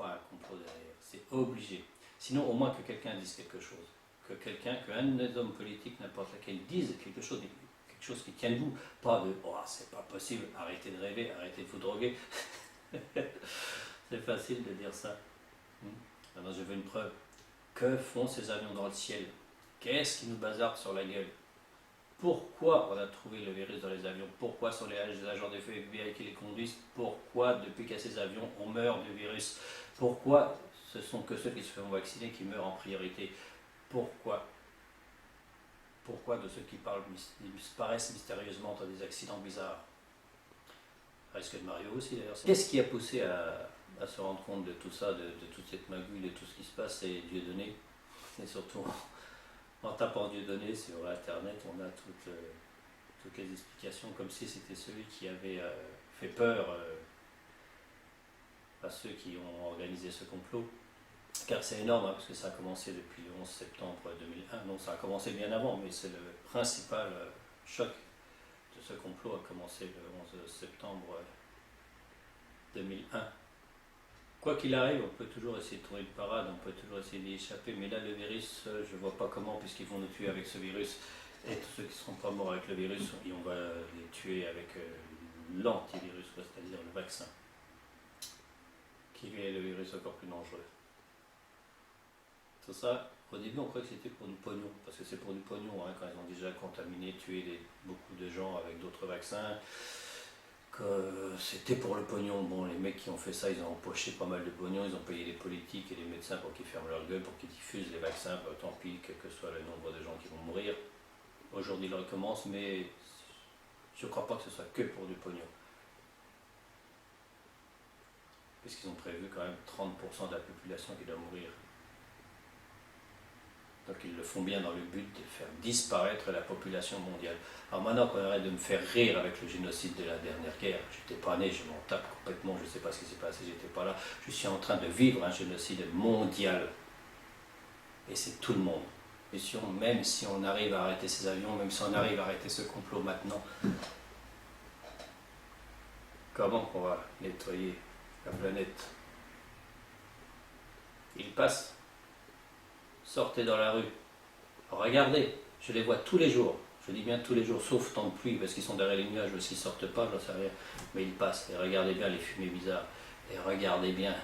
pas un complot derrière, c'est obligé. Sinon, au moins que quelqu'un dise quelque chose. Qu'un des hommes politiques, n'importe lequel, dise quelque chose qui tienne vous. Pas de oh, c'est pas possible, arrêtez de rêver, arrêtez de vous droguer. C'est facile de dire ça. Maintenant, je veux une preuve. Que font ces avions dans le ciel? Qu'est-ce qui nous bazarde sur la gueule? Pourquoi on a trouvé le virus dans les avions? Pourquoi sont les agents des FBI qui les conduisent? Pourquoi, depuis qu'il y a ces avions, on meurt du virus? Pourquoi ce sont que ceux qui se font vacciner qui meurent en priorité? Pourquoi? Pourquoi de ceux qui disparaissent mystérieusement dans des accidents bizarres? Risque de Mario aussi d'ailleurs. Qu'est-ce qui a poussé à se rendre compte de tout ça, de toute cette magouille, de tout ce qui se passe? C'est Dieudonné. Et surtout, en tapant Dieudonné sur Internet, on a toutes les explications, comme si c'était celui qui avait fait peur à ceux qui ont organisé ce complot. Car c'est énorme, hein, parce que ça a commencé depuis le 11 septembre 2001. Non, ça a commencé bien avant, mais c'est le principal choc de ce complot a commencé le 11 septembre 2001. Quoi qu'il arrive, on peut toujours essayer de trouver une parade, on peut toujours essayer d'y échapper, mais là le virus, je ne vois pas comment, puisqu'ils vont nous tuer avec ce virus, et tous ceux qui ne seront pas morts avec le virus, on va les tuer avec l'antivirus, c'est-à-dire le vaccin, qui est le virus encore plus dangereux. Tout ça, au début on croyait que c'était pour du pognon, parce que c'est pour du pognon, hein, quand ils ont déjà contaminé, tué beaucoup de gens avec d'autres vaccins, que c'était pour le pognon. Bon, les mecs qui ont fait ça, ils ont empoché pas mal de pognon, ils ont payé les politiques et les médecins pour qu'ils ferment leur gueule, pour qu'ils diffusent les vaccins, bah, tant pis, quel que soit le nombre de gens qui vont mourir. Aujourd'hui ils recommencent, mais je ne crois pas que ce soit que pour du pognon. Puisqu'ils ont prévu quand même 30% de la population qui doit mourir. Donc ils le font bien dans le but de faire disparaître la population mondiale. Alors maintenant qu'on arrête de me faire rire avec le génocide de la dernière guerre, j'étais pas né, je m'en tape complètement, je ne sais pas ce qui s'est passé, j'étais pas là. Je suis en train de vivre un génocide mondial. Et c'est tout le monde. Et même si on arrive à arrêter ces avions, même si on arrive à arrêter ce complot maintenant, comment on va nettoyer la planète? Il passe. Sortez dans la rue, regardez, je les vois tous les jours, je dis bien tous les jours, sauf temps de pluie, parce qu'ils sont derrière les nuages, s'ils ne sortent pas, j'en sais rien, mais ils passent, et regardez bien les fumées bizarres, et regardez bien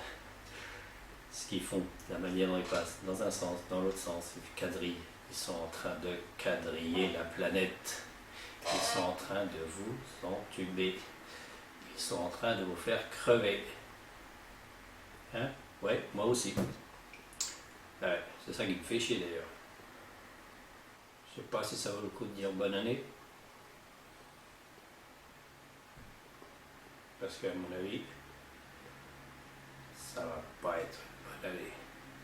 ce qu'ils font, la manière dont ils passent, dans un sens, dans l'autre sens, ils quadrillent, ils sont en train de quadriller la planète, ils sont en train de vous entuber, ils sont en train de vous faire crever. Hein? Ouais, moi aussi. Ouais, c'est ça qui me fait chier d'ailleurs. Je sais pas si ça vaut le coup de dire bonne année. Parce qu'à mon avis, ça va pas être bonne année.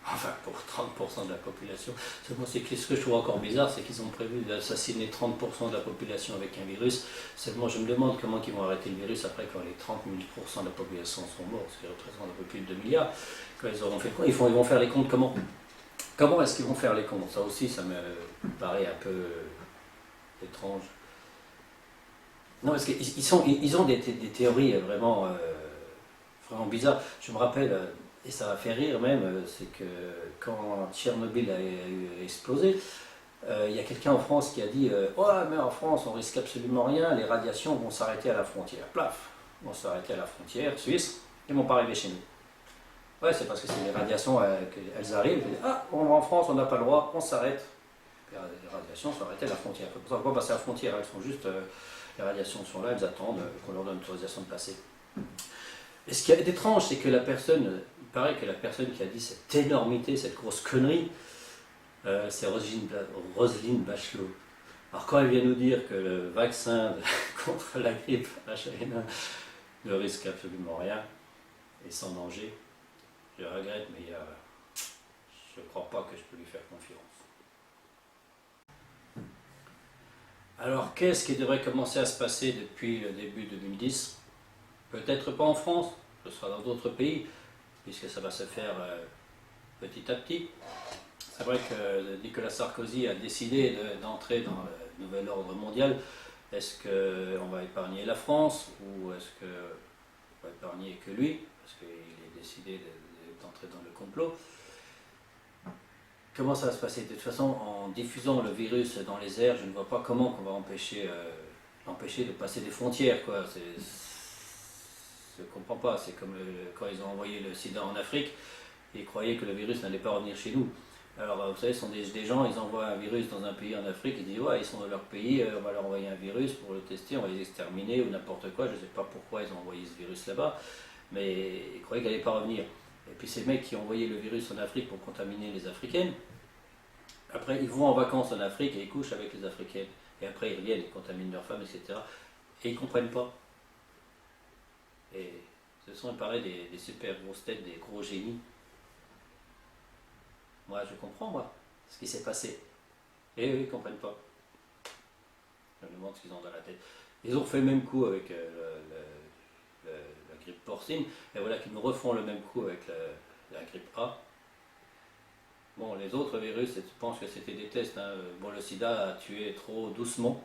Enfin, pour 30% de la population. Seulement, ce que je trouve encore bizarre, c'est qu'ils ont prévu d'assassiner 30% de la population avec un virus. Seulement, je me demande comment ils vont arrêter le virus après quand les 30 000% de la population sont morts, ce qui représente un peu plus de 2 milliards. Quand ils auront fait quoi? Ils vont faire les comptes comment? Comment est-ce qu'ils vont faire les comptes? Ça aussi, ça me paraît un peu étrange. Non, parce qu'ils ont des théories vraiment bizarres. Je me rappelle, et ça m'a fait rire même, c'est que quand Tchernobyl a explosé, il y a quelqu'un en France qui a dit « Oh, mais en France, on risque absolument rien, les radiations vont s'arrêter à la frontière. » Plaf, vont s'arrêter à la frontière suisse, ils ne vont pas arriver chez nous. Ouais, c'est parce que c'est les radiations, elles arrivent, ah, on va en France, on n'a pas le droit, on s'arrête. Les radiations sont arrêtées à la frontière. On ne peut pas passer à la frontière, elles sont juste, les radiations sont là, elles attendent qu'on leur donne l'autorisation de passer. Et ce qui est étrange, c'est que la personne, il paraît que la personne qui a dit cette énormité, cette grosse connerie, c'est Roselyne Bachelot. Alors quand elle vient nous dire que le vaccin contre la grippe H1N1 ne risque absolument rien et sans danger, je regrette, mais je ne crois pas que je peux lui faire confiance. Alors, qu'est-ce qui devrait commencer à se passer depuis le début 2010? Peut-être pas en France, ce sera dans d'autres pays, puisque ça va se faire petit à petit. C'est vrai que Nicolas Sarkozy a décidé d'entrer dans le nouvel ordre mondial. Est-ce qu'on va épargner la France ou est-ce qu'on va épargner que lui? Parce qu'il est décidé de d'entrer dans le complot. Comment ça va se passer? De toute façon, en diffusant le virus dans les airs, je ne vois pas comment on va empêcher de passer des frontières, quoi. Je ne comprends pas. C'est comme quand ils ont envoyé le sida en Afrique, ils croyaient que le virus n'allait pas revenir chez nous. Alors, vous savez, ce sont des gens, ils envoient un virus dans un pays en Afrique, ils disent ouais, ils sont dans leur pays, on va leur envoyer un virus pour le tester, on va les exterminer ou n'importe quoi. Je ne sais pas pourquoi ils ont envoyé ce virus là-bas, mais ils croyaient qu'il n'allait pas revenir. Et puis ces mecs qui ont envoyé le virus en Afrique pour contaminer les Africaines, après ils vont en vacances en Afrique et ils couchent avec les Africaines. Et après ils reviennent, ils contaminent leurs femmes, etc. Et ils ne comprennent pas. Et ce sont, il paraît, des super grosses têtes, des gros génies. Moi, je comprends, moi, ce qui s'est passé. Et eux, ils ne comprennent pas. Je me demande ce qu'ils ont dans la tête. Ils ont fait le même coup avec la grippe porcine, et voilà qu'ils nous refont le même coup avec la grippe A. Bon, les autres virus, je pense que c'était des tests. Hein. Bon, le sida a tué trop doucement.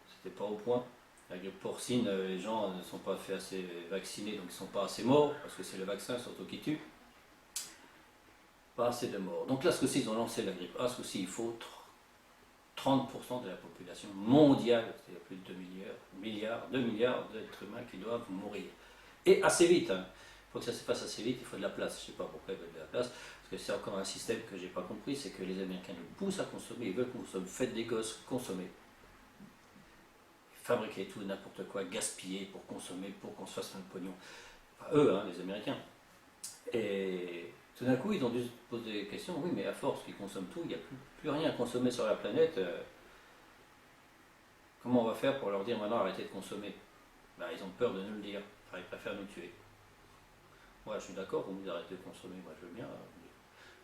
C'était pas au point. La grippe porcine, les gens ne sont pas fait assez vaccinés, donc ils ne sont pas assez morts, parce que c'est le vaccin surtout qui tue. Pas assez de morts. Donc là, ce coup-ci, ils ont lancé la grippe A. Ce coup-ci, il faut 30% de la population mondiale, c'est-à-dire plus de 2 milliards d'êtres humains qui doivent mourir. Et assez vite. Hein. Il faut que ça se fasse assez vite, il faut de la place. Je ne sais pas pourquoi ils veulent de la place, parce que c'est encore un système que je n'ai pas compris, c'est que les Américains nous poussent à consommer, ils veulent qu'on consomme. Faites des gosses, consommez. Fabriquer tout, n'importe quoi, gaspiller pour consommer, pour qu'on se fasse un pognon. Enfin, eux, hein, les Américains. Et tout d'un coup, ils ont dû se poser des questions. Oui, mais à force qu'ils consomment tout, il n'y a plus rien à consommer sur la planète. Comment on va faire pour leur dire maintenant arrêtez de consommer? Ben, ils ont peur de nous le dire. Enfin, ils préfèrent nous tuer. Moi, je suis d'accord, vous me dites arrêtez de consommer. Moi, je veux bien.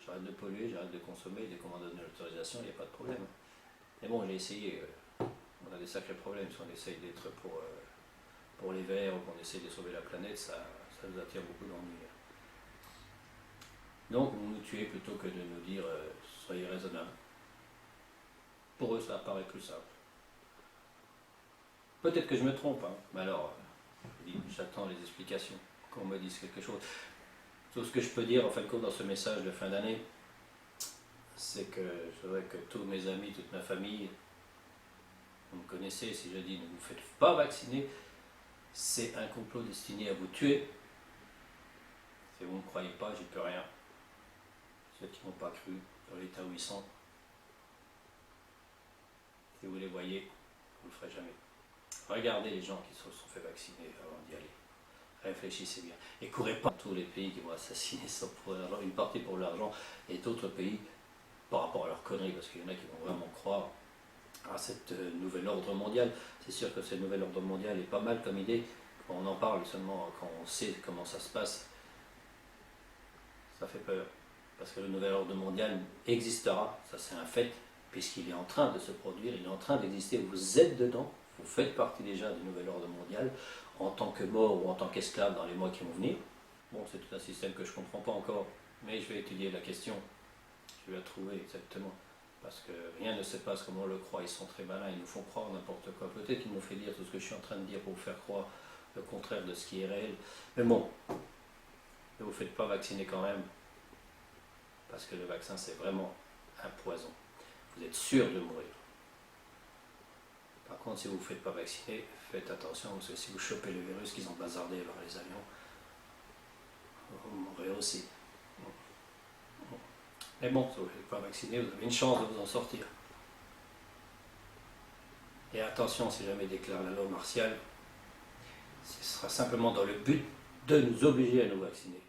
J'arrête de polluer, j'arrête de consommer. Dès qu'on m'a donné l'autorisation, il n'y a pas de problème. Mais bon, j'ai essayé. On a des sacrés problèmes. Si on essaye d'être pour les verts ou qu'on essaye de sauver la planète, ça nous attire beaucoup d'ennuis. Donc, vous nous tuez plutôt que de nous dire soyez raisonnables. Pour eux, ça apparaît plus simple. Peut-être que je me trompe, hein. Mais alors, j'attends les explications, qu'on me dise quelque chose. Tout ce que je peux dire, en fin de compte, dans ce message de fin d'année, c'est que je voudrais que tous mes amis, toute ma famille, vous me connaissez, si je dis ne vous faites pas vacciner, c'est un complot destiné à vous tuer. Si vous ne me croyez pas, j'y peux rien. Ceux qui n'ont pas cru, dans l'état où ils sont, si vous les voyez, vous ne le ferez jamais. Regardez les gens qui se sont fait vacciner avant d'y aller. Réfléchissez bien. Et courez pas tous les pays qui vont assassiner ça pour l'argent, une partie pour l'argent, et d'autres pays par rapport à leurs conneries, parce qu'il y en a qui vont vraiment croire à cette nouvel ordre mondial. C'est sûr que ce nouvel ordre mondial est pas mal comme idée. Quand on en parle seulement, quand on sait comment ça se passe, ça fait peur. Parce que le nouvel ordre mondial existera, ça c'est un fait, puisqu'il est en train de se produire, il est en train d'exister, vous êtes dedans, vous faites partie déjà du nouvel ordre mondial, en tant que mort ou en tant qu'esclave dans les mois qui vont venir. Bon, c'est tout un système que je ne comprends pas encore, mais je vais étudier la question, je vais la trouver exactement, parce que rien ne se passe comme on le croit, ils sont très malins, ils nous font croire n'importe quoi, peut-être qu'ils nous font dire tout ce que je suis en train de dire pour vous faire croire le contraire de ce qui est réel, mais bon, ne vous faites pas vacciner quand même, parce que le vaccin c'est vraiment un poison. Vous êtes sûr de mourir. Par contre, si vous ne vous faites pas vacciner, faites attention, parce que si vous chopez le virus qu'ils ont bazardé par les avions, vous mourrez aussi. Mais bon, si vous ne vous faites pas vacciner, vous avez une chance de vous en sortir. Et attention, si jamais déclare la loi martiale, ce sera simplement dans le but de nous obliger à nous vacciner.